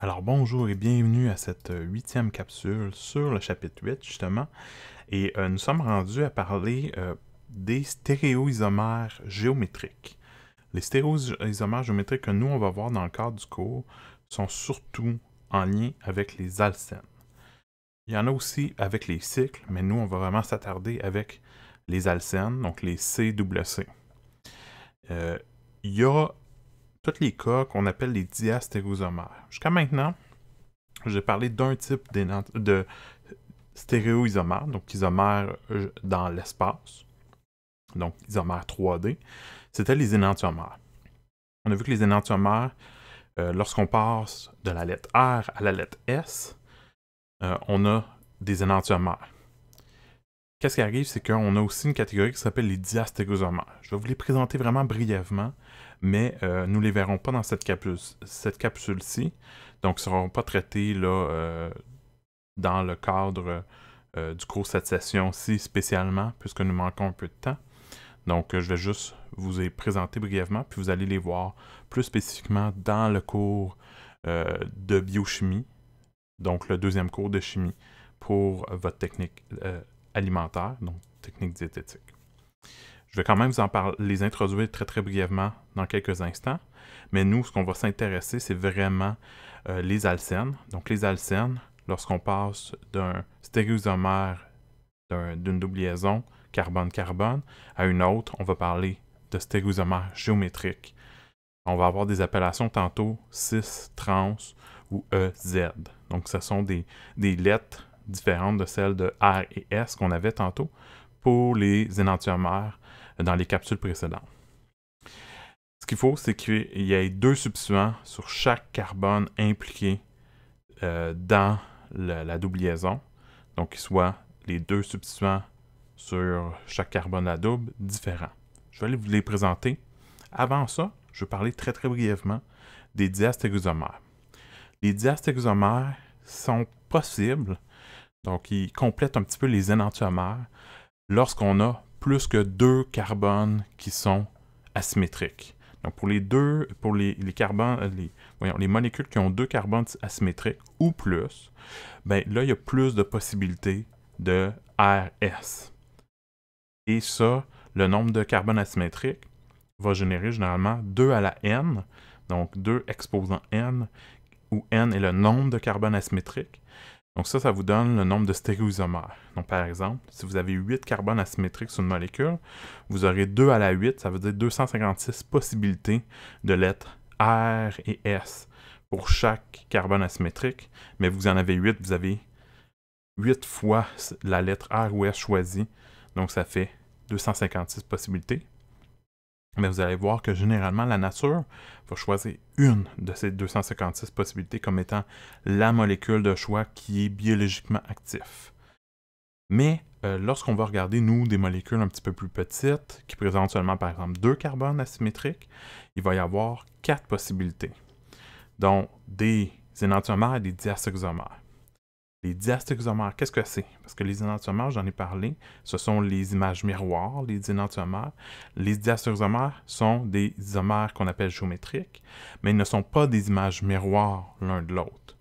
Alors bonjour et bienvenue à cette huitième capsule sur le chapitre 8 justement. Et nous sommes rendus à parler des stéréoisomères géométriques. Les stéréoisomères géométriques que nous on va voir dans le cadre du cours sont surtout en lien avec les alcènes. Il y en a aussi avec les cycles, mais nous on va vraiment s'attarder avec les alcènes, donc les CCC. Il y a tous les cas qu'on appelle les diastéréoisomères. Jusqu'à maintenant, j'ai parlé d'un type de stéréoisomère, donc isomère dans l'espace, donc isomère 3D, c'était les énantiomères. On a vu que les énantiomères, lorsqu'on passe de la lettre R à la lettre S, on a des énantiomères. Qu'est-ce qui arrive, c'est qu'on a aussi une catégorie qui s'appelle les diastéréoisomères. Je vais vous les présenter vraiment brièvement, mais nous ne les verrons pas dans cette capsule-ci, donc ils ne seront pas traités là, dans le cadre du cours cette session-ci spécialement, puisque nous manquons un peu de temps. Donc, je vais juste vous les présenter brièvement, puis vous allez les voir plus spécifiquement dans le cours de biochimie, donc le deuxième cours de chimie pour votre technique alimentaire, donc technique diététique. Je vais quand même vous les introduire très très brièvement dans quelques instants, mais nous, ce qu'on va s'intéresser, c'est vraiment les alcènes. Donc, les alcènes, lorsqu'on passe d'un stéréoisomère d'une double liaison carbone-carbone à une autre, on va parler de stéréoisomère géométrique. On va avoir des appellations tantôt cis, trans ou EZ. Donc, ce sont des lettres différentes de celles de R et S qu'on avait tantôt pour les énantiomères dans les capsules précédentes. Ce qu'il faut, c'est qu'il y ait deux substituants sur chaque carbone impliqué dans la double liaison. Donc, qu'il soit les deux substituants sur chaque carbone à double différents. Je vais aller vous les présenter. Avant ça, je vais parler très très brièvement des diastéréoisomères. Les diastéréoisomères sont possibles, donc ils complètent un petit peu les énantiomères lorsqu'on a plus que deux carbones qui sont asymétriques. Donc pour les carbones, les molécules qui ont deux carbones asymétriques ou plus, ben là il y a plus de possibilités de RS. Et ça, le nombre de carbones asymétriques va générer généralement 2 à la n, donc 2 exposant n, où n est le nombre de carbones asymétriques. Donc ça vous donne le nombre de stéréoisomères. Donc par exemple, si vous avez 8 carbones asymétriques sur une molécule, vous aurez 2 à la 8, ça veut dire 256 possibilités de lettres R et S pour chaque carbone asymétrique, mais vous en avez 8, vous avez 8 fois la lettre R ou S choisie, donc ça fait 256 possibilités. Mais vous allez voir que généralement, la nature va choisir une de ces 256 possibilités comme étant la molécule de choix qui est biologiquement active. Mais lorsqu'on va regarder, nous, des molécules un petit peu plus petites, qui présentent seulement, par exemple, 2 carbones asymétriques, il va y avoir 4 possibilités, dont des énantiomères et des diastéréoisomères. Les diastéréoisomères, qu'est-ce que c'est? Parce que les énantiomères, j'en ai parlé, ce sont les images miroirs, les énantiomères. Les diastéréoisomères sont des isomères qu'on appelle géométriques, mais ils ne sont pas des images miroirs l'un de l'autre.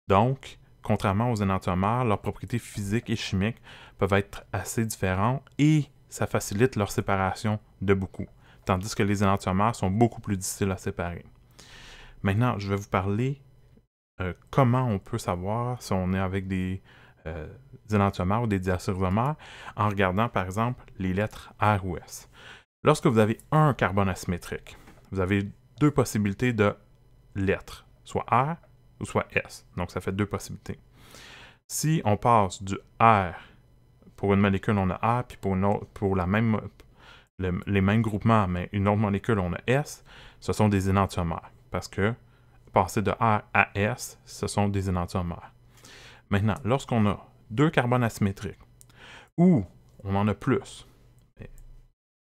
Donc, contrairement aux énantiomères, leurs propriétés physiques et chimiques peuvent être assez différentes et ça facilite leur séparation de beaucoup, tandis que les énantiomères sont beaucoup plus difficiles à séparer. Maintenant, je vais vous parler comment on peut savoir si on est avec des énantiomères ou des diastéréoisomères en regardant par exemple les lettres R ou S. Lorsque vous avez un carbone asymétrique, vous avez deux possibilités de lettres, soit R ou soit S. Donc ça fait deux possibilités. Si on passe du R, pour une molécule on a R, puis pour les mêmes groupements, mais une autre molécule on a S, ce sont des énantiomères. Parce que passer de R à S, ce sont des énantiomères. Maintenant, lorsqu'on a deux carbones asymétriques, ou on en a plus,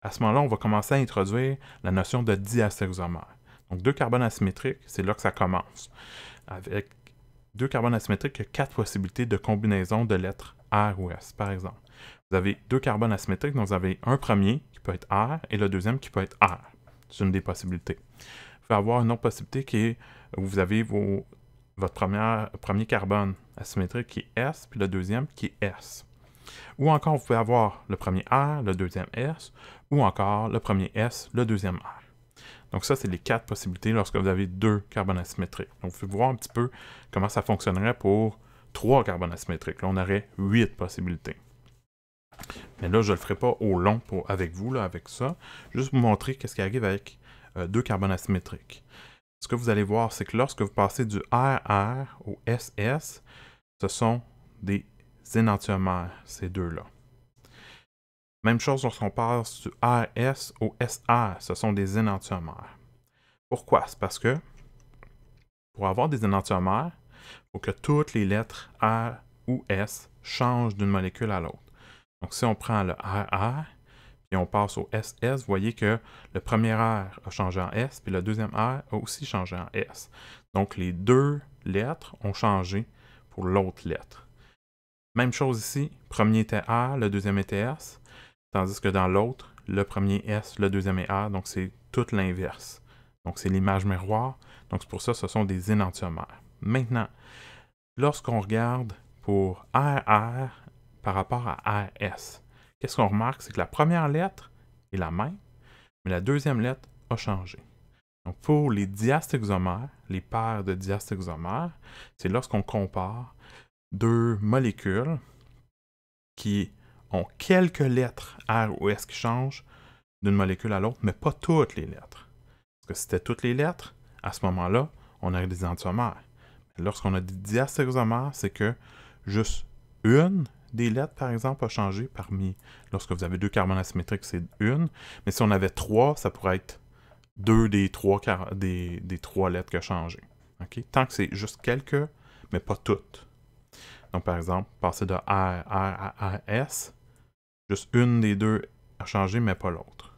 à ce moment-là, on va commencer à introduire la notion de diastéréoisomère. Donc, deux carbones asymétriques, c'est là que ça commence. Avec deux carbones asymétriques, il y a 4 possibilités de combinaison de lettres R ou S, par exemple. Vous avez deux carbones asymétriques, donc vous avez un premier qui peut être R et le deuxième qui peut être R. C'est une des possibilités. Vous pouvez avoir une autre possibilité qui est où vous avez votre premier carbone asymétrique qui est S, puis le deuxième qui est S. Ou encore, vous pouvez avoir le premier R, le deuxième S, ou encore le premier S, le deuxième R. Donc ça, c'est les 4 possibilités lorsque vous avez 2 carbones asymétriques. Donc vous pouvez voir un petit peu comment ça fonctionnerait pour 3 carbones asymétriques. Là, on aurait 8 possibilités. Mais là, je ne le ferai pas au long avec vous, là, avec ça. Juste vous montrer qu'est-ce qui arrive avec 2 carbones asymétriques. Ce que vous allez voir, c'est que lorsque vous passez du RR au SS, ce sont des énantiomères, ces deux-là. Même chose lorsqu'on passe du RS au SR, ce sont des énantiomères. Pourquoi? C'est parce que pour avoir des énantiomères, il faut que toutes les lettres R ou S changent d'une molécule à l'autre. Donc si on prend le RR et on passe au SS, vous voyez que le premier R a changé en S, puis le deuxième R a aussi changé en S. Donc les deux lettres ont changé pour l'autre lettre. Même chose ici, premier était R, le deuxième était S, tandis que dans l'autre, le premier S, le deuxième est R, donc c'est tout l'inverse. Donc c'est l'image miroir, donc c'est pour ça que ce sont des énantiomères. Maintenant, lorsqu'on regarde pour RR par rapport à RS, qu'est-ce qu'on remarque? C'est que la première lettre est la même, mais la deuxième lettre a changé. Donc pour les diastexomères, les paires de diastexomères, c'est lorsqu'on compare deux molécules qui ont quelques lettres R ou S qui changent d'une molécule à l'autre, mais pas toutes les lettres. Parce que si c'était toutes les lettres, à ce moment-là, on aurait des enantiomères. Lorsqu'on a des diastexomères, c'est que juste une des lettres, par exemple, a changé parmi... Lorsque vous avez 2 carbones asymétriques, c'est une. Mais si on avait 3, ça pourrait être 2 des 3 lettres qui ont changé. Okay? Tant que c'est juste quelques, mais pas toutes. Donc, par exemple, passer de R à S, juste une des deux a changé, mais pas l'autre.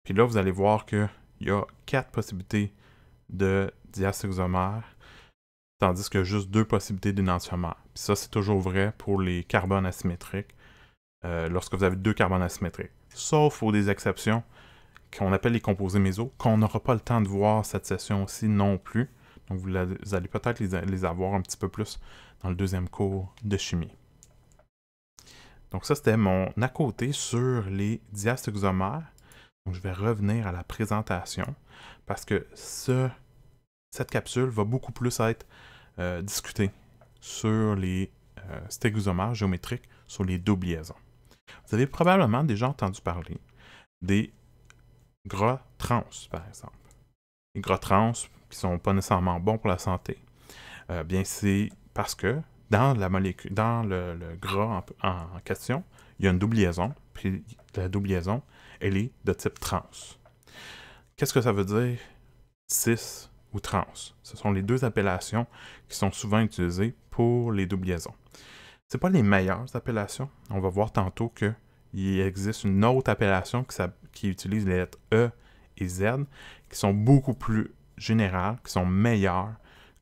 Puis là, vous allez voir qu'il y a 4 possibilités de diastexomères, tandis que juste 2 possibilités d'énantiomères. Puis ça, c'est toujours vrai pour les carbones asymétriques, lorsque vous avez 2 carbones asymétriques. Sauf pour des exceptions qu'on appelle les composés méso, qu'on n'aura pas le temps de voir cette session-ci non plus. Donc vous allez peut-être les avoir un petit peu plus dans le deuxième cours de chimie. Donc ça, c'était mon à côté sur les diastexomères. Donc je vais revenir à la présentation parce que cette capsule va beaucoup plus être discutée sur les stégoisomères géométriques, sur les doubles liaisons. Vous avez probablement déjà entendu parler des gras trans, par exemple. Les gras trans qui ne sont pas nécessairement bons pour la santé. Bien, c'est parce que dans le gras en question, il y a une double liaison, puis la double liaison, elle est de type trans. Qu'est-ce que ça veut dire cis ou trans? Ce sont les deux appellations qui sont souvent utilisées pour les doubles liaisons. Ce n'est pas les meilleures appellations. On va voir tantôt qu'il existe une autre appellation qui utilise les lettres E et Z, qui sont beaucoup plus générales, qui sont meilleures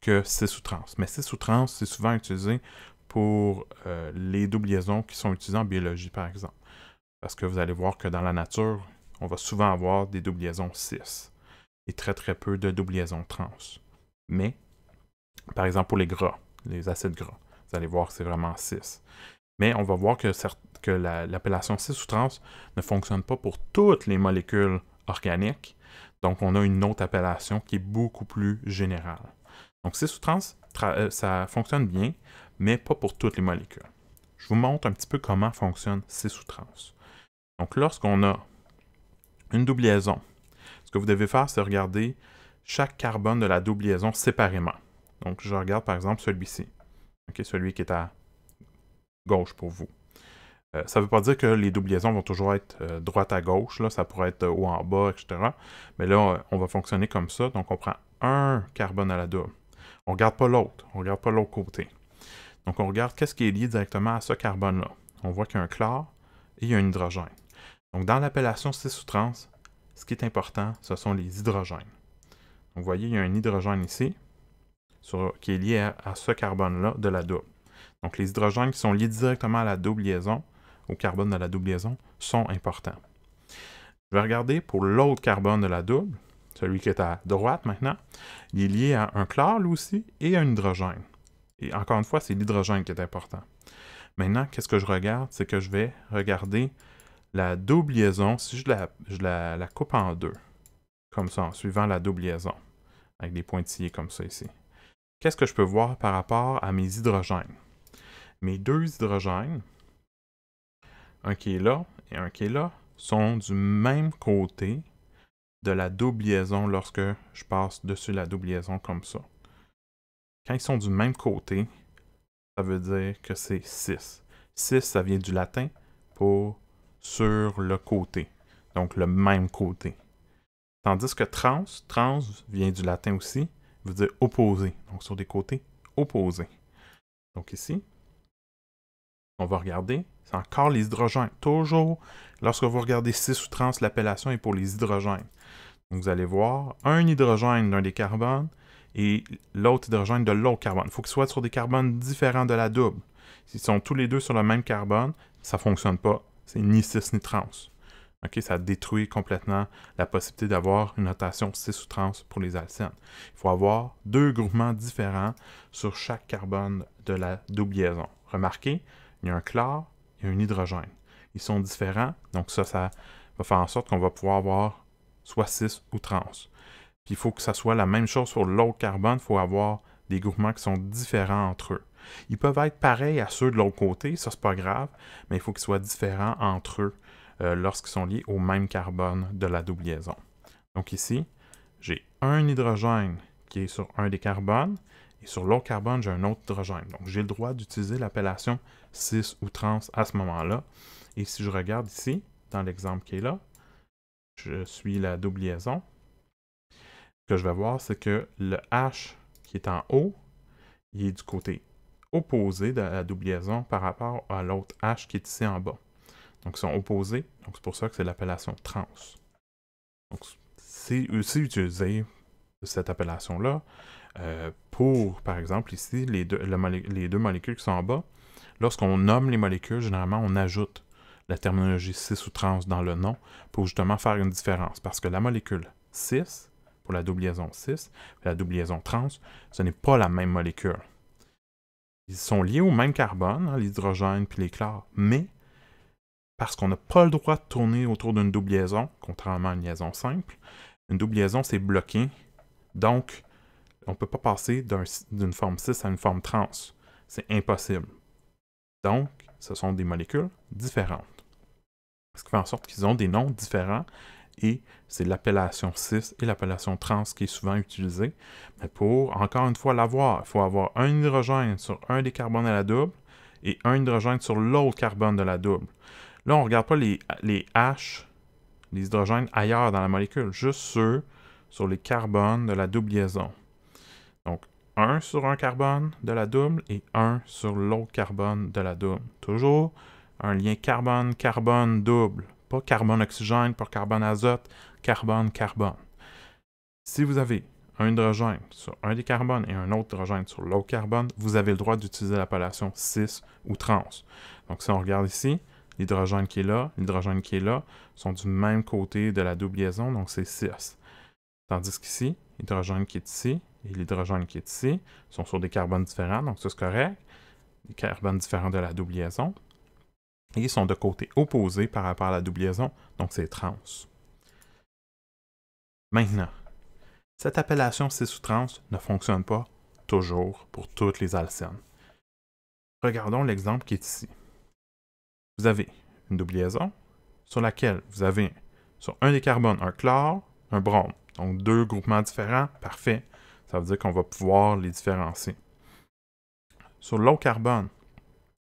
que cis ou trans. Mais cis ou trans, c'est souvent utilisé pour les doubles liaisons qui sont utilisées en biologie, par exemple. Parce que vous allez voir que dans la nature, on va souvent avoir des doubles liaisons cis et très très peu de doubles liaisons trans. Mais, par exemple, pour les gras, les acides gras, vous allez voir que c'est vraiment cis. Mais on va voir que l'appellation cis ou trans ne fonctionne pas pour toutes les molécules organiques. Donc, on a une autre appellation qui est beaucoup plus générale. Donc, cis ou trans, ça fonctionne bien, mais pas pour toutes les molécules. Je vous montre un petit peu comment fonctionne cis ou trans. Donc, lorsqu'on a une double liaison, ce que vous devez faire, c'est regarder chaque carbone de la double liaison séparément. Donc, je regarde par exemple celui-ci, celui qui est à gauche pour vous. Ça ne veut pas dire que les doubles liaisons vont toujours être droite à gauche, là, ça pourrait être haut en bas, etc. Mais là, on va fonctionner comme ça. Donc, on prend un carbone à la double. On ne regarde pas l'autre, on ne regarde pas l'autre côté. Donc, on regarde qu'est-ce qui est lié directement à ce carbone-là. On voit qu'il y a un chlore et il y a un hydrogène. Donc, dans l'appellation cis ou trans, ce qui est important, ce sont les hydrogènes. Donc, vous voyez, il y a un hydrogène ici qui est lié à ce carbone-là de la double. Donc, les hydrogènes qui sont liés directement à la double liaison, au carbone de la double liaison, sont importants. Je vais regarder pour l'autre carbone de la double, celui qui est à droite maintenant, il est lié à un chlore, lui aussi, et à un hydrogène. Et encore une fois, c'est l'hydrogène qui est important. Maintenant, qu'est-ce que je regarde? C'est que je vais regarder la double liaison. Si je la coupe en deux, comme ça, en suivant la double liaison, avec des pointillés comme ça ici. Qu'est-ce que je peux voir par rapport à mes hydrogènes? Mes deux hydrogènes, un qui est là et un qui est là, sont du même côté de la double liaison lorsque je passe dessus la double liaison comme ça. Quand ils sont du même côté, ça veut dire que c'est 6. 6, ça vient du latin pour sur le côté, donc le même côté. Tandis que trans vient du latin aussi, veut dire opposé, donc sur des côtés opposés. Donc ici, on va regarder, c'est encore les hydrogènes. Toujours, lorsque vous regardez 6 ou trans, l'appellation est pour les hydrogènes. Donc vous allez voir un hydrogène d'un des carbones et l'autre hydrogène de l'autre carbone. Il faut qu'ils soient sur des carbones différents de la double. S'ils sont tous les deux sur le même carbone, ça ne fonctionne pas. C'est ni 6 ni trans. Okay, ça détruit complètement la possibilité d'avoir une notation 6 ou trans pour les alcènes. Il faut avoir deux groupements différents sur chaque carbone de la double liaison. Remarquez, il y a un chlore et un hydrogène. Ils sont différents, donc ça va faire en sorte qu'on va pouvoir avoir soit 6 ou trans. Puis il faut que ça soit la même chose sur l'autre carbone, il faut avoir des groupements qui sont différents entre eux. Ils peuvent être pareils à ceux de l'autre côté, ça c'est pas grave, mais il faut qu'ils soient différents entre eux lorsqu'ils sont liés au même carbone de la double liaison. Donc ici, j'ai un hydrogène qui est sur un des carbones, et sur l'autre carbone, j'ai un autre hydrogène. Donc j'ai le droit d'utiliser l'appellation 6 ou trans à ce moment-là. Et si je regarde ici, dans l'exemple qui est là, je suis la double liaison. Ce que je vais voir, c'est que le H qui est en haut, il est du côté opposé de la double liaison par rapport à l'autre H qui est ici en bas. Donc, ils sont opposés. Donc, c'est pour ça que c'est l'appellation trans. Donc, c'est aussi utilisé cette appellation-là pour, par exemple, ici, les deux molécules qui sont en bas. Lorsqu'on nomme les molécules, généralement, on ajoute la terminologie 6 ou trans dans le nom pour justement faire une différence. Parce que la molécule 6, pour la double liaison 6, et la double liaison trans, ce n'est pas la même molécule. Ils sont liés au même carbone, hein, l'hydrogène puis les chlores, mais parce qu'on n'a pas le droit de tourner autour d'une double liaison, contrairement à une liaison simple, une double liaison, c'est bloqué, donc on ne peut pas passer d'une forme 6 à une forme trans. C'est impossible. Donc, ce sont des molécules différentes. Ce qui fait en sorte qu'ils ont des noms différents et c'est l'appellation 6 et l'appellation trans qui est souvent utilisée. Mais pour, encore une fois, l'avoir, il faut avoir un hydrogène sur un des carbones à la double et un hydrogène sur l'autre carbone de la double. Là, on ne regarde pas les H, les hydrogènes ailleurs dans la molécule, juste ceux sur les carbones de la double liaison. Donc, un sur un carbone de la double et un sur l'autre carbone de la double. Toujours un lien carbone-carbone double. Pas carbone-oxygène, pas carbone-azote, carbone-carbone. Si vous avez un hydrogène sur un des carbones et un autre hydrogène sur l'autre carbone, vous avez le droit d'utiliser l'appellation 6 ou trans. Donc, si on regarde ici, l'hydrogène qui est là, l'hydrogène qui est là, sont du même côté de la double liaison, donc c'est 6. Tandis qu'ici, l'hydrogène qui est ici et l'hydrogène qui est ici sont sur des carbones différents, donc ça c'est correct. Des carbones différents de la double liaison. Et ils sont de côté opposé par rapport à la double liaison, donc c'est trans. Maintenant, cette appellation 6 ou trans ne fonctionne pas toujours pour toutes les alcènes. Regardons l'exemple qui est ici. Vous avez une double liaison sur laquelle vous avez sur un des carbones un chlore, un brome. Donc deux groupements différents, parfait. Ça veut dire qu'on va pouvoir les différencier. Sur l'autre carbone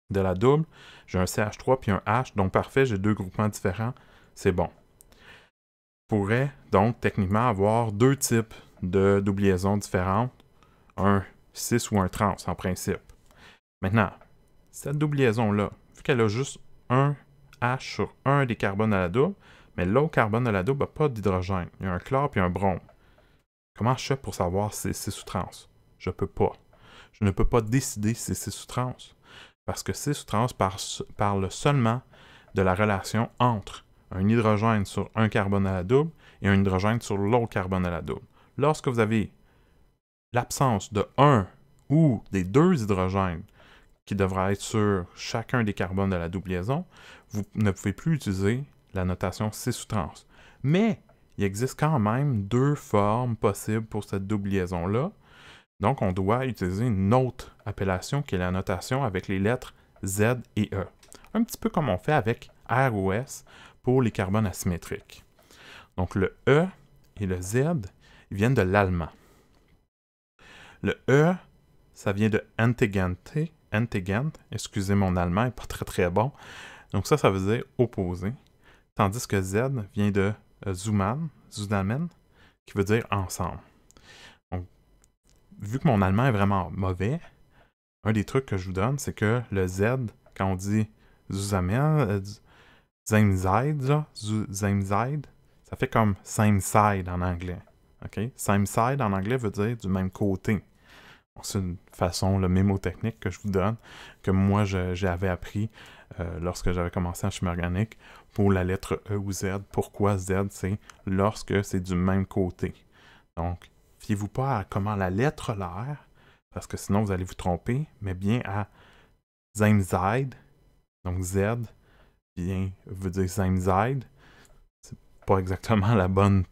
de la double, j'ai un CH3 puis un H, donc parfait, j'ai deux groupements différents, c'est bon. Je pourrais donc techniquement avoir deux types de double liaisons différentes, un 6 ou un trans en principe. Maintenant, cette double liaison-là, vu qu'elle a juste un H sur un des carbones à la double, mais l'autre carbone de la double n'a pas d'hydrogène. Il y a un chlore puis un brome. Comment je fais pour savoir si c'est 6 ou trans? Je peux pas. Je ne peux pas décider si c'est 6 ou trans. Parce que 6 ou trans parle seulement de la relation entre un hydrogène sur un carbone à la double et un hydrogène sur l'autre carbone à la double. Lorsque vous avez l'absence de un ou des deux hydrogènes qui devra être sur chacun des carbones de la double liaison, vous ne pouvez plus utiliser la notation cis-trans. Mais il existe quand même deux formes possibles pour cette double liaison-là. Donc, on doit utiliser une autre appellation qui est la notation avec les lettres Z et E. Un petit peu comme on fait avec R ou S pour les carbones asymétriques. Donc, le E et le Z ils viennent de l'allemand. Le E, ça vient de Antegente, excusez mon allemand, il n'est pas très très bon. Donc ça veut dire opposé. Tandis que Z vient de zusammen, qui veut dire ensemble. Donc, vu que mon allemand est vraiment mauvais, un des trucs que je vous donne, c'est que le Z, quand on dit zusammen, Same-side, ça fait comme same side en anglais. Okay? Same side en anglais veut dire du même côté. C'est une façon mémotechnique que je vous donne, que moi j'avais appris lorsque j'avais commencé en chimie organique pour la lettre E ou Z. Pourquoi Z? C'est lorsque c'est du même côté. Donc, fiez-vous pas à comment la lettre l'air, parce que sinon vous allez vous tromper, mais bien à same side, donc Z, bien veut dire same side. C'est pas exactement la bonne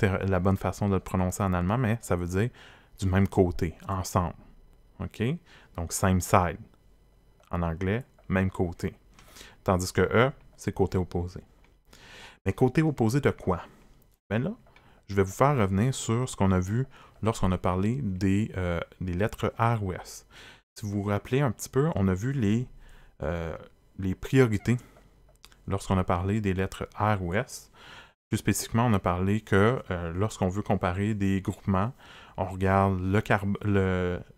façon de le prononcer en allemand, mais ça veut dire du même côté, ensemble. OK? Donc, same side. En anglais, même côté. Tandis que E, c'est côté opposé. Mais côté opposé de quoi? Bien là, je vais vous faire revenir sur ce qu'on a vu lorsqu'on a parlé des lettres R ou S. Si vous vous rappelez un petit peu, on a vu les priorités lorsqu'on a parlé des lettres R ou S. Plus spécifiquement, on a parlé que lorsqu'on veut comparer des groupements, on regarde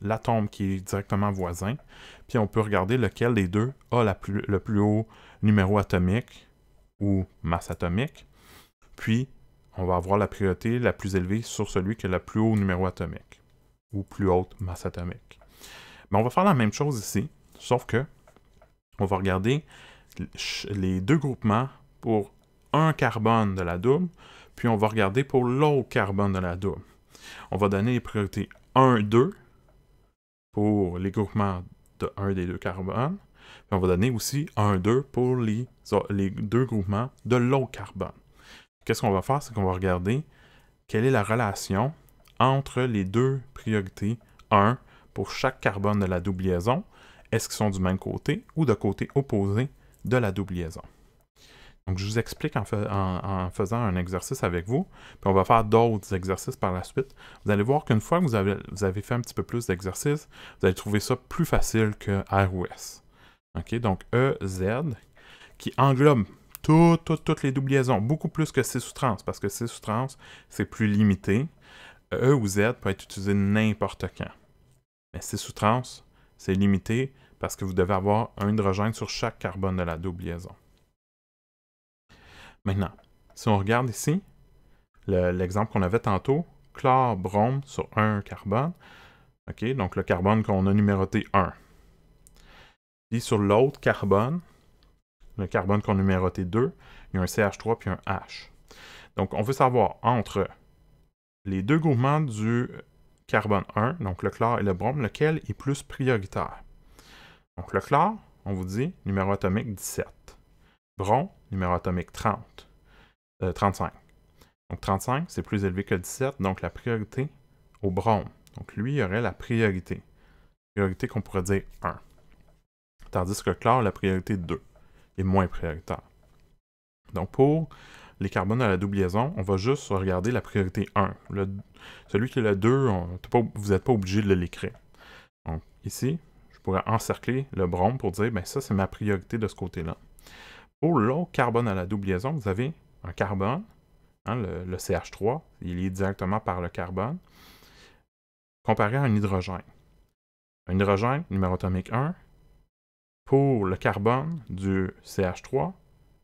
l'atome qui est directement voisin, puis on peut regarder lequel des deux a le plus haut numéro atomique ou masse atomique, puis on va avoir la priorité la plus élevée sur celui qui a le plus haut numéro atomique ou plus haute masse atomique. Mais on va faire la même chose ici, sauf que on va regarder les deux groupements pour un carbone de la double, puis on va regarder pour l'autre carbone de la double. On va donner les priorités 1, 2 pour les groupements de un des deux carbones, puis on va donner aussi 1, 2 pour les deux groupements de l'autre carbone. Qu'est-ce qu'on va faire? C'est qu'on va regarder quelle est la relation entre les deux priorités 1 pour chaque carbone de la double liaison. Est-ce qu'ils sont du même côté ou de côté opposé de la double liaison? Donc, je vous explique en faisant un exercice avec vous, puis on va faire d'autres exercices par la suite. Vous allez voir qu'une fois que vous avez fait un petit peu plus d'exercices, vous allez trouver ça plus facile que R ou S. Okay? Donc, E, Z, qui englobe toutes les doubles liaisons, beaucoup plus que C sous trans, parce que C sous trans, c'est plus limité. E ou Z peut être utilisé n'importe quand. Mais C sous trans, c'est limité parce que vous devez avoir un hydrogène sur chaque carbone de la double liaison. Maintenant, si on regarde ici, l'exemple qu'on avait tantôt, chlore, brome sur un carbone, okay, donc le carbone qu'on a numéroté 1. Puis sur l'autre carbone, le carbone qu'on a numéroté 2, il y a un CH3 puis un H. Donc on veut savoir entre les deux groupements du carbone 1, donc le chlore et le brome, lequel est plus prioritaire. Donc le chlore, on vous dit numéro atomique 17. Brome, numéro atomique 35. Donc 35, c'est plus élevé que 17, donc la priorité au brome. Donc lui, il aurait la priorité. Priorité qu'on pourrait dire 1. Tandis que le chlore, la priorité 2 est moins prioritaire. Donc pour les carbones à la double liaison, on va juste regarder la priorité 1. Celui qui est le 2, vous n'êtes pas obligé de l'écrire. Donc ici, je pourrais encercler le brome pour dire, ben ça c'est ma priorité de ce côté-là. Pour l'autre carbone à la double liaison, vous avez un carbone, hein, le CH3, il est lié directement par le carbone, comparé à un hydrogène. Un hydrogène, numéro atomique 1, pour le carbone du CH3,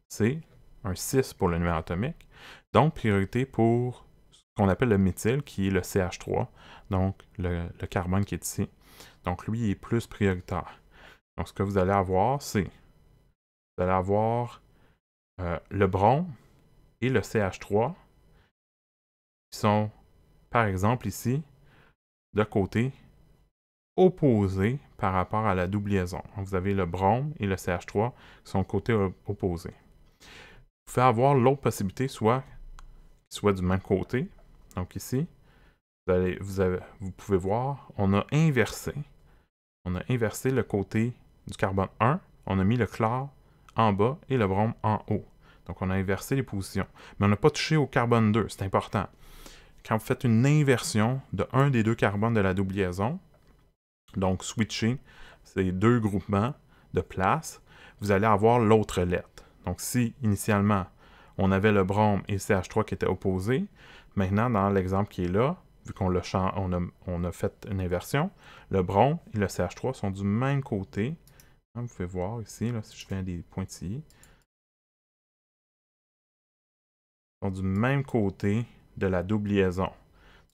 c'est un 6 pour le numéro atomique. Donc, priorité pour ce qu'on appelle le méthyle, qui est le CH3, donc le carbone qui est ici. Donc, lui, il est plus prioritaire. Donc, ce que vous allez avoir, c'est vous allez avoir le brome et le CH3 qui sont, par exemple ici, de côté opposé par rapport à la double liaison. Donc, vous avez le brome et le CH3 qui sont côté opposé. Vous pouvez avoir l'autre possibilité, soit du même côté. Donc ici, vous pouvez voir, on a inversé le côté du carbone 1, on a mis le chlore en bas et le brome en haut. Donc on a inversé les positions. Mais on n'a pas touché au carbone 2, c'est important. Quand vous faites une inversion de un des deux carbones de la double liaison, donc switcher ces deux groupements de place, vous allez avoir l'autre lettre. Donc si initialement on avait le brome et le CH3 qui étaient opposés, maintenant dans l'exemple qui est là, vu qu'on a fait une inversion, le brome et le CH3 sont du même côté. Vous pouvez voir ici, là, si je fais des pointillés, ils sont du même côté de la double liaison.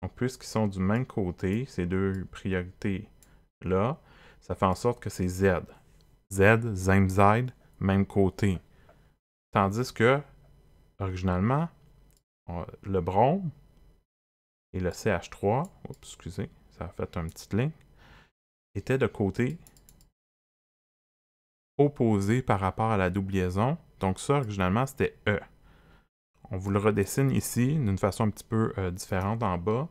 Donc, puisqu'ils sont du même côté, ces deux priorités-là, ça fait en sorte que c'est Z. Z, Z, même côté. Tandis que, originalement, le brome et le CH3, oups, excusez, ça a fait une petite ligne, étaient de côté opposé par rapport à la double liaison. Donc ça, originalement, c'était E. On vous le redessine ici d'une façon un petit peu différente en bas.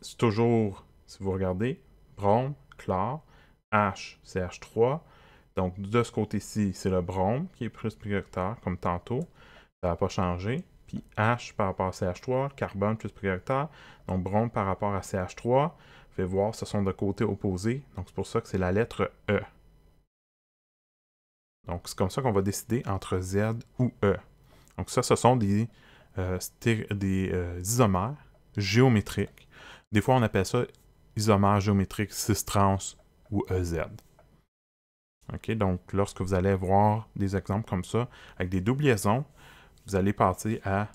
C'est toujours, si vous regardez, brome, chlore, H, CH3. Donc de ce côté-ci, c'est le brome qui est plus prioritaire, comme tantôt. Ça n'a pas changé. Puis H par rapport à CH3, carbone plus prioritaire. Donc brome par rapport à CH3. Vous pouvez voir, ce sont de côtés opposés. Donc c'est pour ça que c'est la lettre E. Donc, c'est comme ça qu'on va décider entre Z ou E. Donc, ça, ce sont des isomères géométriques. Des fois, on appelle ça isomère géométrique cis-trans ou EZ. OK? Donc, lorsque vous allez voir des exemples comme ça, avec des doubles liaisons, vous allez passer à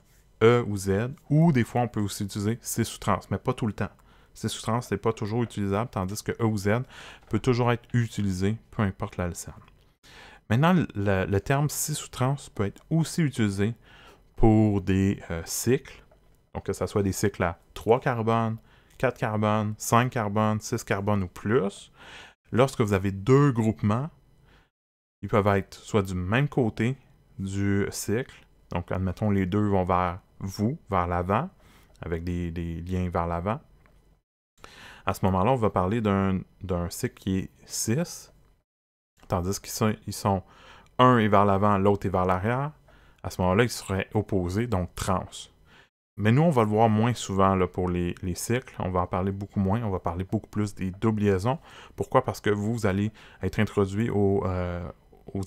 E ou Z, ou des fois, on peut aussi utiliser cis ou trans, mais pas tout le temps. Cis ou trans, ce n'est pas toujours utilisable, tandis que E ou Z peut toujours être utilisé, peu importe l'alcène. Maintenant, le terme cis ou trans peut être aussi utilisé pour des cycles. Donc, que ce soit des cycles à 3 carbones, 4 carbones, 5 carbones, 6 carbones ou plus. Lorsque vous avez deux groupements, ils peuvent être soit du même côté du cycle. Donc, admettons, les deux vont vers vous, vers l'avant, avec des liens vers l'avant. À ce moment-là, on va parler d'un cycle qui est 6, tandis qu'ils sont un est vers l'avant, l'autre est vers l'arrière. À ce moment-là, ils seraient opposés, donc trans. Mais nous, on va le voir moins souvent là, pour les cycles. On va en parler beaucoup moins. On va parler beaucoup plus des doubles liaisons. Pourquoi? Parce que vous allez être introduit aux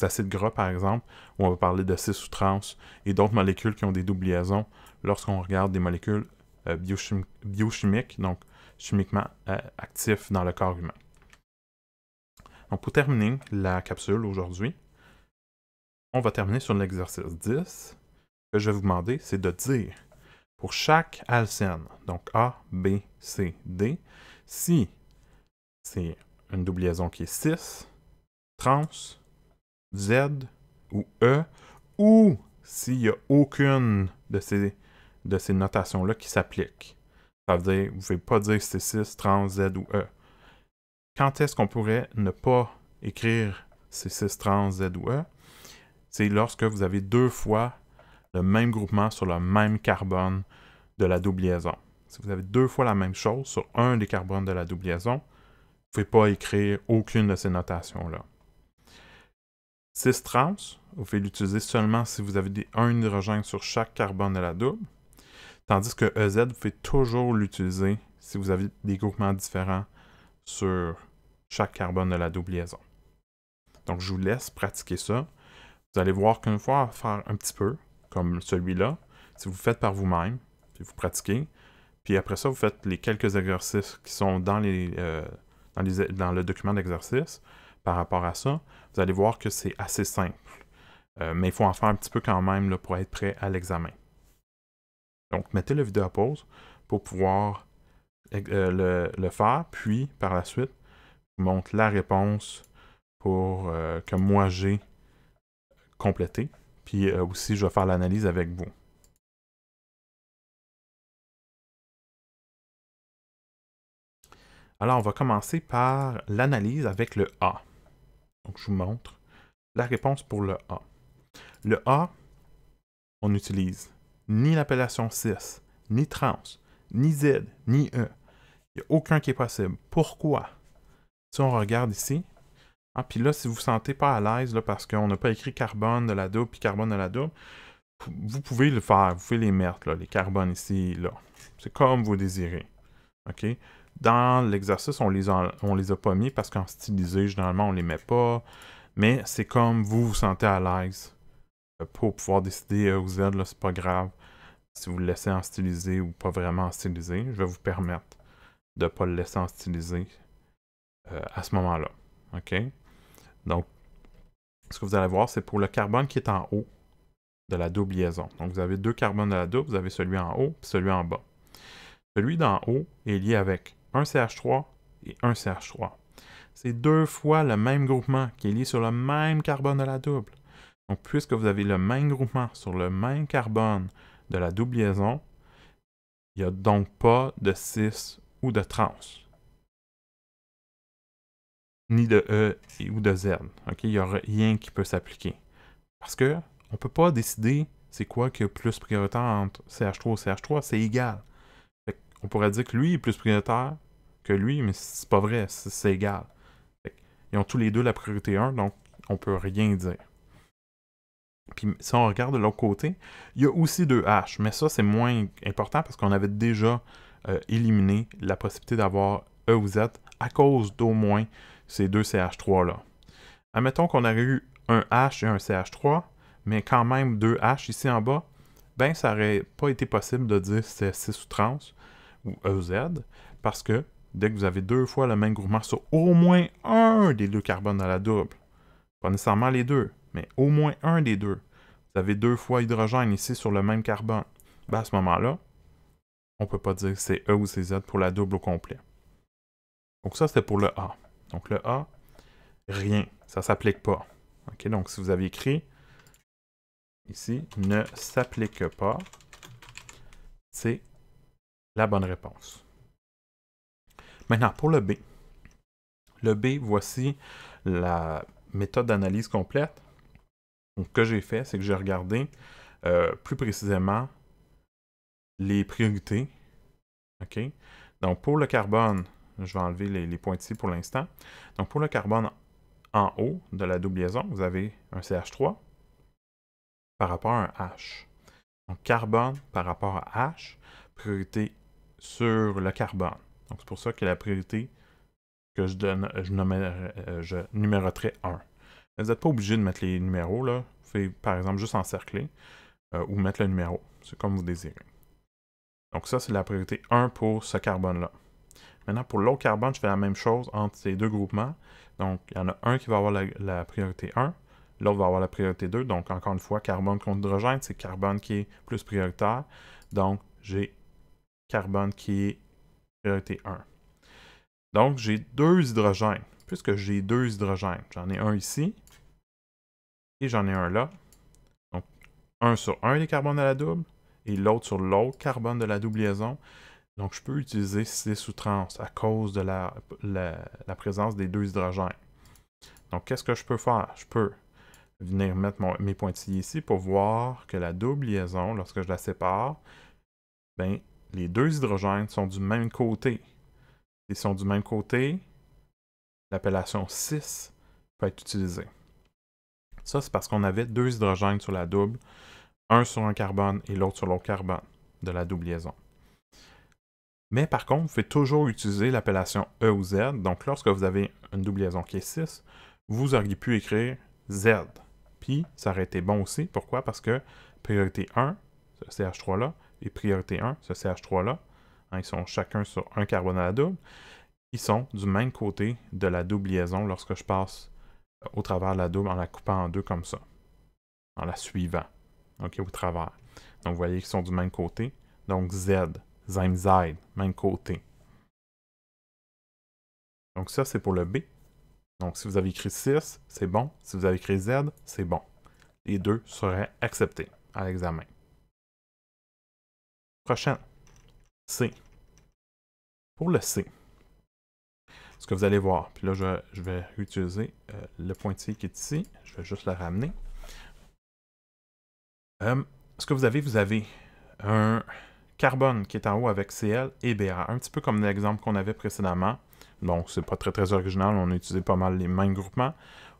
acides gras, par exemple, où on va parler de cis ou trans et d'autres molécules qui ont des doubles liaisons lorsqu'on regarde des molécules biochimiques, donc chimiquement actifs dans le corps humain. Donc, pour terminer la capsule aujourd'hui, on va terminer sur l'exercice 10. Ce que je vais vous demander, c'est de dire pour chaque alcène, donc A, B, C, D, si c'est une double liaison qui est 6, trans, Z ou E, ou s'il n'y a aucune de ces notations-là qui s'applique. Ça veut dire, vous ne pouvez pas dire si c'est 6, trans, Z ou E. Quand est-ce qu'on pourrait ne pas écrire ces 6, trans, Z ou E? C'est lorsque vous avez deux fois le même groupement sur le même carbone de la double liaison. Si vous avez deux fois la même chose sur un des carbones de la double liaison, vous ne pouvez pas écrire aucune de ces notations-là. Cis-trans, vous pouvez l'utiliser seulement si vous avez un hydrogène sur chaque carbone de la double, tandis que EZ, vous pouvez toujours l'utiliser si vous avez des groupements différents sur chaque carbone de la double liaison. Donc, je vous laisse pratiquer ça. Vous allez voir qu'une fois à faire un petit peu, comme celui-là, si vous le faites par vous-même, puis vous pratiquez, puis après ça, vous faites les quelques exercices qui sont dans le document d'exercice par rapport à ça, vous allez voir que c'est assez simple. Mais il faut en faire un petit peu quand même là, pour être prêt à l'examen. Donc, mettez la vidéo à pause pour pouvoir le faire, puis par la suite, je vous montre la réponse pour que moi j'ai complété. Puis aussi, je vais faire l'analyse avec vous. Alors, on va commencer par l'analyse avec le A. Donc, je vous montre la réponse pour le A. Le A, on n'utilise ni l'appellation cis, ni trans, ni Z, ni E. Il n'y a aucun qui est possible. Pourquoi? Si on regarde ici, ah, puis là, si vous ne vous sentez pas à l'aise parce qu'on n'a pas écrit carbone de la double puis carbone de la double, vous pouvez le faire, vous pouvez les mettre, là, les carbones ici, là. C'est comme vous désirez. OK? Dans l'exercice, on les a pas mis parce qu'en stylisé, généralement, on les met pas. Mais c'est comme vous vous sentez à l'aise. Pour pouvoir décider E ou Z, là, c'est pas grave. Si vous le laissez en stylisé ou pas vraiment en stylisé, je vais vous permettre de ne pas le laisser en stylisé à ce moment-là. OK? Donc, ce que vous allez voir, c'est pour le carbone qui est en haut de la double liaison. Donc, vous avez deux carbones de la double, vous avez celui en haut et celui en bas. Celui d'en haut est lié avec un CH3 et un CH3. C'est deux fois le même groupement qui est lié sur le même carbone de la double. Donc, puisque vous avez le même groupement sur le même carbone de la double liaison, il n'y a donc pas de cis ou de trans. Ni de E ou de Z. Okay? Il n'y a rien qui peut s'appliquer. Parce que on ne peut pas décider c'est quoi qui est plus prioritaire entre CH3 et CH3, c'est égal. On pourrait dire que lui est plus prioritaire que lui, mais c'est pas vrai, c'est égal. Ils ont tous les deux la priorité 1, donc on peut rien dire. Puis si on regarde de l'autre côté, il y a aussi deux H, mais ça c'est moins important parce qu'on avait déjà éliminé la possibilité d'avoir E ou Z à cause d'au moins ces deux CH3-là. Admettons qu'on aurait eu un H et un CH3, mais quand même deux H ici en bas, ben ça n'aurait pas été possible de dire si c'est cis ou trans ou EZ, parce que dès que vous avez deux fois le même groupement sur au moins un des deux carbones dans la double, pas nécessairement les deux, mais au moins un des deux, vous avez deux fois hydrogène ici sur le même carbone, ben à ce moment-là, on ne peut pas dire que c'est E ou c'est Z pour la double au complet. Donc ça, c'était pour le A. Donc le A, rien, ça ne s'applique pas. OK, donc si vous avez écrit ici, ne s'applique pas, c'est la bonne réponse. Maintenant, pour le B. Le B, voici la méthode d'analyse complète. Donc, ce que j'ai fait, c'est que j'ai regardé plus précisément les priorités. OK? Donc, pour le carbone, je vais enlever les points-ci pour l'instant. Donc, pour le carbone en haut de la double liaison, vous avez un CH3 par rapport à un H. Donc, carbone par rapport à H, priorité sur le carbone. Donc, c'est pour ça que la priorité que je numéroterai 1. Vous n'êtes pas obligé de mettre les numéros, là. Vous pouvez, par exemple, juste encercler ou mettre le numéro. C'est comme vous désirez. Donc ça, c'est la priorité 1 pour ce carbone-là. Maintenant, pour l'autre carbone, je fais la même chose entre ces deux groupements. Donc, il y en a un qui va avoir la priorité 1, l'autre va avoir la priorité 2. Donc, encore une fois, carbone contre hydrogène, c'est carbone qui est plus prioritaire. Donc, j'ai carbone qui est priorité 1. Donc, j'ai deux hydrogènes. Puisque j'ai deux hydrogènes, j'en ai un ici et j'en ai un là. Donc, un sur un des carbones de la double et l'autre sur l'autre carbone de la double liaison. Donc, je peux utiliser cis ou trans à cause de la présence des deux hydrogènes. Donc, qu'est-ce que je peux faire? Je peux venir mettre mes pointillés ici pour voir que la double liaison, lorsque je la sépare, ben, les deux hydrogènes sont du même côté. Ils sont du même côté, l'appellation cis peut être utilisée. Ça, c'est parce qu'on avait deux hydrogènes sur la double, un sur un carbone et l'autre sur l'autre carbone de la double liaison. Mais par contre, vous pouvez toujours utiliser l'appellation E ou Z. Donc, lorsque vous avez une double liaison qui est 6, vous auriez pu écrire Z. Puis, ça aurait été bon aussi. Pourquoi? Parce que priorité 1, ce CH3-là, et priorité 1, ce CH3-là, hein, ils sont chacun sur un carbone à la double. Ils sont du même côté de la double liaison lorsque je passe au travers de la double en la coupant en deux comme ça, en la suivant, ok, au travers. Donc, vous voyez qu'ils sont du même côté. Donc, Z, Z, même côté. Donc, ça, c'est pour le B. Donc, si vous avez écrit 6, c'est bon. Si vous avez écrit Z, c'est bon. les deux seraient acceptés à l'examen. Prochaine, C. Pour le C, ce que vous allez voir, puis là, je vais utiliser le pointillé qui est ici. Je vais juste le ramener. Ce que vous avez un carbone qui est en haut avec Cl et Ba, un petit peu comme l'exemple qu'on avait précédemment. Bon, c'est pas très original, on a utilisé pas mal les mêmes groupements.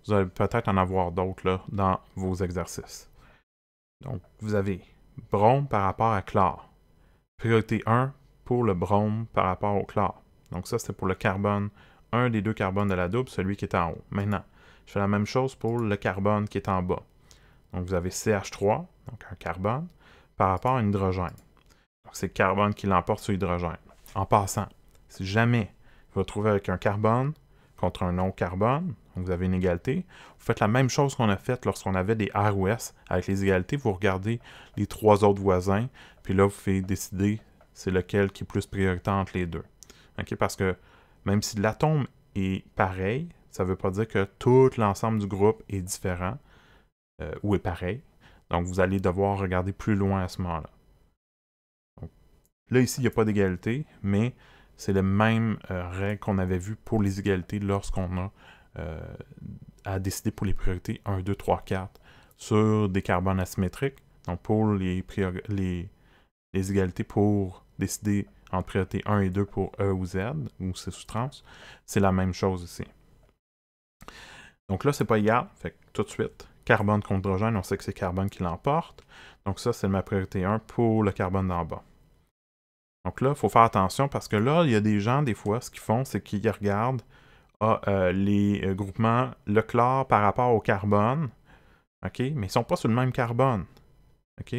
Vous allez peut-être en avoir d'autres dans vos exercices. Donc, vous avez brome par rapport à chlore. Priorité 1 pour le brome par rapport au chlore. Donc ça, c'est pour le carbone, un des deux carbones de la double, celui qui est en haut. Maintenant, je fais la même chose pour le carbone qui est en bas. Donc vous avez CH3, donc un carbone, par rapport à un hydrogène. Donc c'est le carbone qui l'emporte sur l'hydrogène. En passant, si jamais vous vous retrouvez avec un carbone contre un non-carbone, donc vous avez une égalité, vous faites la même chose qu'on a faite lorsqu'on avait des R ou S avec les égalités, vous regardez les trois autres voisins, puis là vous faites décider c'est lequel qui est plus prioritaire entre les deux. Okay? Parce que même si l'atome est pareil, ça ne veut pas dire que tout l'ensemble du groupe est différent ou est pareil. Donc vous allez devoir regarder plus loin à ce moment-là. Là, ici, il n'y a pas d'égalité, mais c'est la même règle qu'on avait vue pour les égalités lorsqu'on a à décider pour les priorités 1, 2, 3, 4 sur des carbones asymétriques. Donc, pour les égalités pour décider entre priorité 1 et 2 pour E ou Z, ou C sous trans, c'est la même chose ici. Donc là, c'est pas égal, fait que tout de suite, carbone contre hydrogène, on sait que c'est carbone qui l'emporte. Donc ça, c'est ma priorité 1 pour le carbone d'en bas. Donc là, il faut faire attention parce que là, il y a des gens, des fois, ce qu'ils font, c'est qu'ils regardent les groupements, le chlore par rapport au carbone, OK? Mais ils ne sont pas sur le même carbone, OK?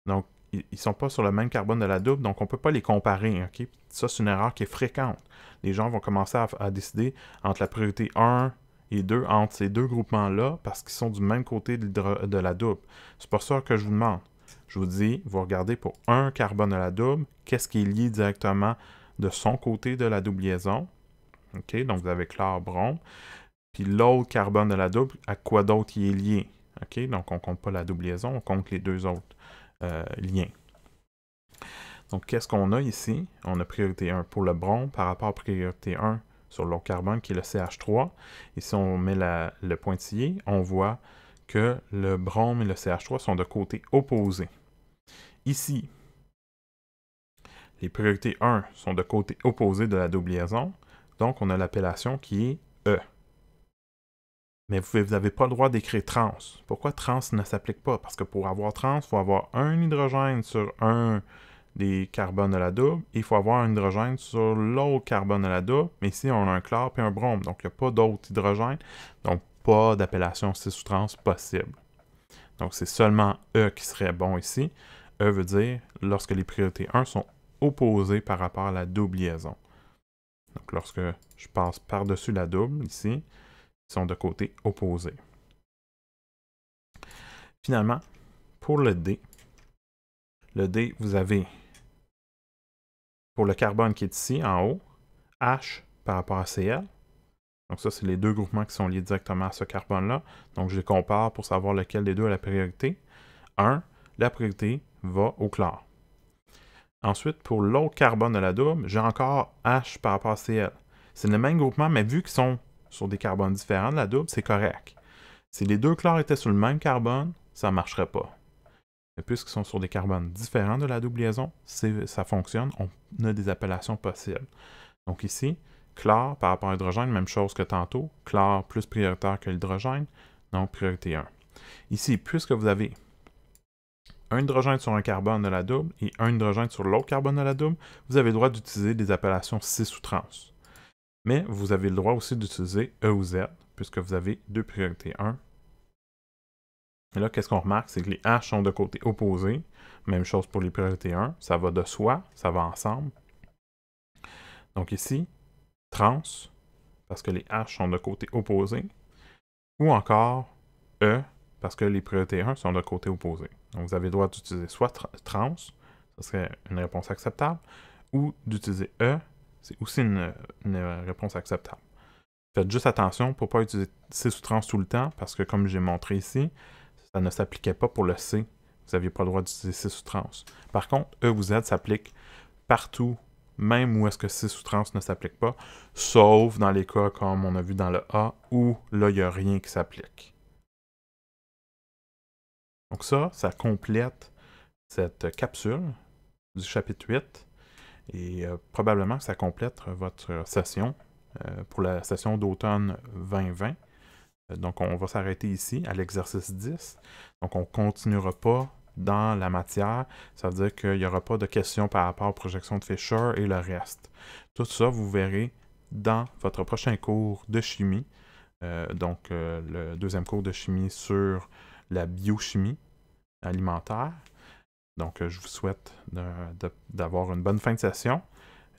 Donc, ils ne sont pas sur le même carbone de la double, donc on ne peut pas les comparer, OK? Ça, c'est une erreur qui est fréquente. Les gens vont commencer à décider entre la priorité 1 et 2, entre ces deux groupements-là, parce qu'ils sont du même côté de la double. C'est pour ça que je vous demande. Je vous dis, vous regardez pour un carbone de la double, qu'est-ce qui est lié directement de son côté de la double liaison. OK, donc vous avez chlore, brome. Puis l'autre carbone de la double, à quoi d'autre il est lié? OK, donc on ne compte pas la double liaison, on compte les deux autres liens. Donc qu'est-ce qu'on a ici? On a priorité 1 pour le brome par rapport à priorité 1 sur l'autre carbone qui est le CH3. Et si on met le pointillé, on voit que le brome et le CH3 sont de côté opposé. Ici, les priorités 1 sont de côté opposé de la double liaison, donc on a l'appellation qui est E. Mais vous n'avez pas le droit d'écrire trans. Pourquoi trans ne s'applique pas? Parce que pour avoir trans, il faut avoir un hydrogène sur un des carbones de la double, et il faut avoir un hydrogène sur l'autre carbone de la double, mais ici on a un chlore et un brome, donc il n'y a pas d'autre hydrogène, donc pas d'appellation cis ou trans possible. Donc c'est seulement E qui serait bon ici. E veut dire lorsque les priorités 1 sont opposées par rapport à la double liaison. Donc lorsque je passe par-dessus la double, ici, ils sont de côté opposé. Finalement, pour le D, vous avez, pour le carbone qui est ici, en haut, H par rapport à Cl. Donc ça, c'est les deux groupements qui sont liés directement à ce carbone-là. Donc je les compare pour savoir lequel des deux a la priorité. 1, la priorité va au chlore. Ensuite, pour l'autre carbone de la double, j'ai encore H par rapport à Cl. C'est le même groupement, mais vu qu'ils sont sur des carbones différents de la double, c'est correct. Si les deux chlores étaient sur le même carbone, ça ne marcherait pas. Mais puisqu'ils sont sur des carbones différents de la double liaison, ça fonctionne, on a des appellations possibles. Donc ici, chlore par rapport à hydrogène, même chose que tantôt, chlore plus prioritaire que l'hydrogène, donc priorité 1. Ici, puisque vous avez un hydrogène sur un carbone de la double et un hydrogène sur l'autre carbone de la double, vous avez le droit d'utiliser des appellations cis ou trans. Mais vous avez le droit aussi d'utiliser E ou Z, puisque vous avez deux priorités 1. Et là, qu'est-ce qu'on remarque? C'est que les H sont de côté opposé. Même chose pour les priorités 1. Ça va de soi, ça va ensemble. Donc ici, trans, parce que les H sont de côté opposé. Ou encore E, parce que les priorités 1 sont de côté opposé. Donc vous avez le droit d'utiliser soit trans, ça serait une réponse acceptable, ou d'utiliser E, c'est aussi une réponse acceptable. Faites juste attention pour ne pas utiliser cis ou trans tout le temps, parce que comme j'ai montré ici, ça ne s'appliquait pas pour le C. Vous n'aviez pas le droit d'utiliser C sous trans. Par contre, E ou Z s'applique partout, même où est-ce que C sous trans ne s'applique pas, sauf dans les cas comme on a vu dans le A, où là, il n'y a rien qui s'applique. Donc ça complète cette capsule du chapitre 8, et probablement que ça complète votre session pour la session d'automne 2020. Donc, on va s'arrêter ici, à l'exercice 10. Donc, on ne continuera pas dans la matière. Ça veut dire qu'il n'y aura pas de questions par rapport aux projections de Fisher et le reste. Tout ça, vous verrez dans votre prochain cours de chimie. Donc, le deuxième cours de chimie sur la biochimie alimentaire. Donc, je vous souhaite d'avoir une bonne fin de session.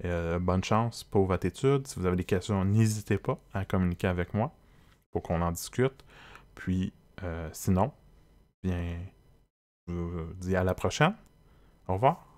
Bonne chance pour votre étude. Si vous avez des questions, n'hésitez pas à communiquer avec moi pour qu'on en discute. Puis, sinon, bien, je vous dis à la prochaine. Au revoir.